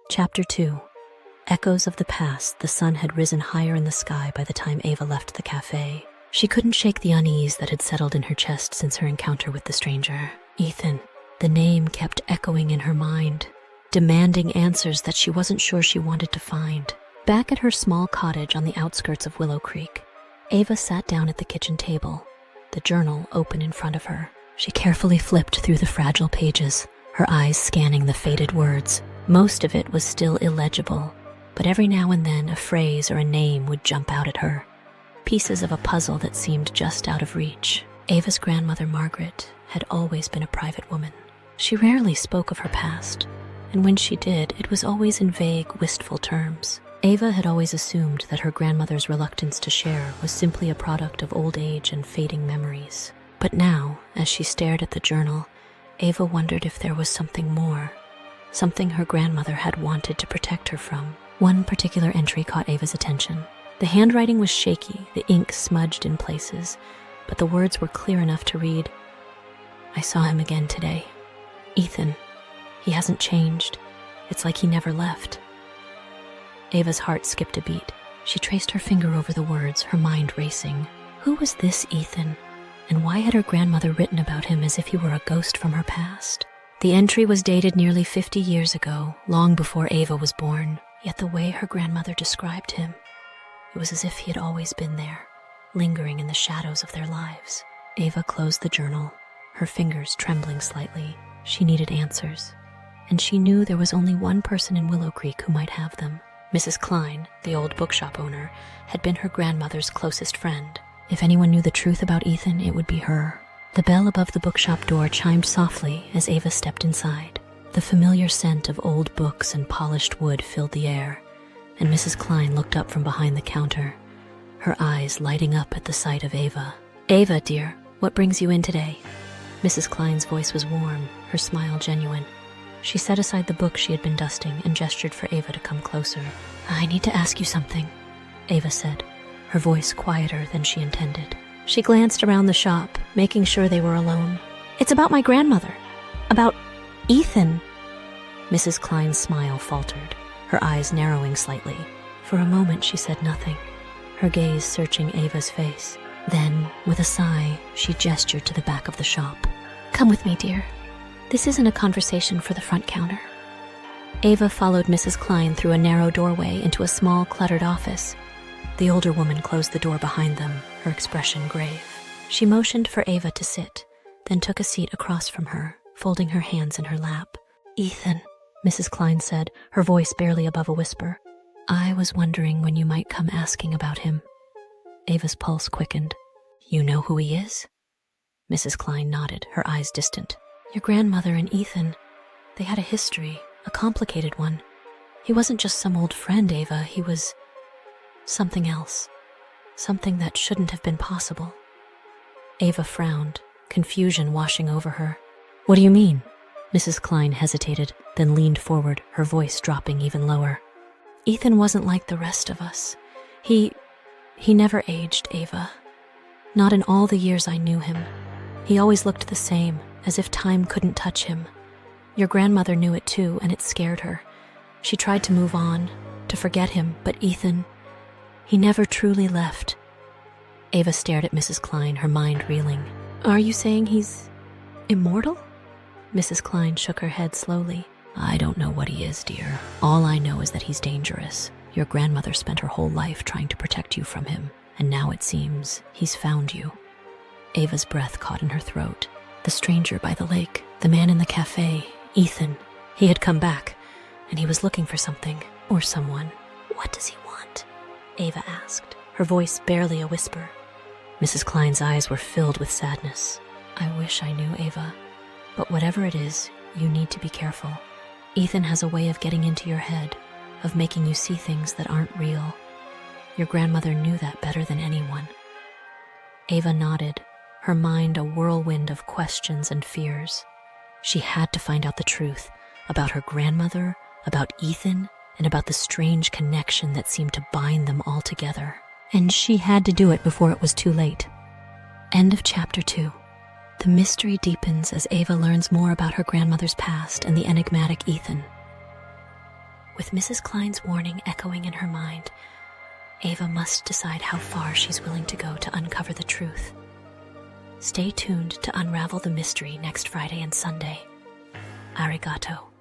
Chapter 2. Echoes of the past. The sun had risen higher in the sky by the time Ava left the cafe. She couldn't shake the unease that had settled in her chest since her encounter with the stranger. Ethan. The name kept echoing in her mind, demanding answers that she wasn't sure she wanted to find. Back at her small cottage on the outskirts of Willow Creek, Ava sat down at the kitchen table, the journal open in front of her. She carefully flipped through the fragile pages, her eyes scanning the faded words. Most of it was still illegible, but every now and then a phrase or a name would jump out at her, pieces of a puzzle that seemed just out of reach. Ava's grandmother, Margaret, had always been a private woman. She rarely spoke of her past, and when she did, it was always in vague, wistful terms. Ava had always assumed that her grandmother's reluctance to share was simply a product of old age and fading memories. But now, as she stared at the journal, Ava wondered if there was something more, something her grandmother had wanted to protect her from. One particular entry caught Ava's attention. The handwriting was shaky, the ink smudged in places, but the words were clear enough to read. "I saw him again today. Ethan. He hasn't changed. It's like he never left." Ava's heart skipped a beat. She traced her finger over the words, her mind racing. Who was this Ethan? And why had her grandmother written about him as if he were a ghost from her past? The entry was dated nearly 50 years ago, long before Ava was born. Yet the way her grandmother described him, it was as if he had always been there, lingering in the shadows of their lives. Ava closed the journal, her fingers trembling slightly. She needed answers, and she knew there was only one person in Willow Creek who might have them. Mrs. Klein, the old bookshop owner, had been her grandmother's closest friend. If anyone knew the truth about Ethan, it would be her. The bell above the bookshop door chimed softly as Ava stepped inside. The familiar scent of old books and polished wood filled the air, and Mrs. Klein looked up from behind the counter, her eyes lighting up at the sight of Ava. "Ava, dear, what brings you in today?" Mrs. Klein's voice was warm, her smile genuine. She set aside the book she had been dusting and gestured for Ava to come closer. "I need to ask you something," Ava said, her voice quieter than she intended. She glanced around the shop, making sure they were alone. "It's about my grandmother. About Ethan." Mrs. Klein's smile faltered, her eyes narrowing slightly. For a moment she said nothing, her gaze searching Ava's face. Then, with a sigh, she gestured to the back of the shop. "Come with me, dear. This isn't a conversation for the front counter." Ava followed Mrs. Klein through a narrow doorway into a small, cluttered office. The older woman closed the door behind them, her expression grave. She motioned for Ava to sit, then took a seat across from her, folding her hands in her lap. "Ethan," Mrs. Klein said, her voice barely above a whisper. "I was wondering when you might come asking about him." Ava's pulse quickened. "You know who he is?" Mrs. Klein nodded, her eyes distant. "Your grandmother and Ethan, they had a history, a complicated one. He wasn't just some old friend, Ava. He was something else, something that shouldn't have been possible." Ava frowned, confusion washing over her. "What do you mean?" Mrs. Klein hesitated, then leaned forward, her voice dropping even lower. "Ethan wasn't like the rest of us. He never aged, Ava. Not in all the years I knew him. He always looked the same, as if time couldn't touch him. Your grandmother knew it too, and it scared her. She tried to move on, to forget him, but Ethan, he never truly left." Ava stared at Mrs. Klein, her mind reeling. "Are you saying he's immortal?" Mrs. Klein shook her head slowly. "I don't know what he is, dear. All I know is that he's dangerous. Your grandmother spent her whole life trying to protect you from him, and now it seems he's found you." Ava's breath caught in her throat. The stranger by the lake, the man in the cafe, Ethan. He had come back, and he was looking for something, or someone. "What does he want?" Ava asked, her voice barely a whisper. Mrs. Klein's eyes were filled with sadness. "I wish I knew, Ava. But whatever it is, you need to be careful. Ethan has a way of getting into your head, of making you see things that aren't real. Your grandmother knew that better than anyone." Ava nodded, her mind a whirlwind of questions and fears. She had to find out the truth about her grandmother, about Ethan, and about the strange connection that seemed to bind them all together. And she had to do it before it was too late. End of Chapter 2. The mystery deepens as Ava learns more about her grandmother's past and the enigmatic Ethan. With Mrs. Klein's warning echoing in her mind, Ava must decide how far she's willing to go to uncover the truth. Stay tuned to unravel the mystery next Friday and Sunday. Arigato.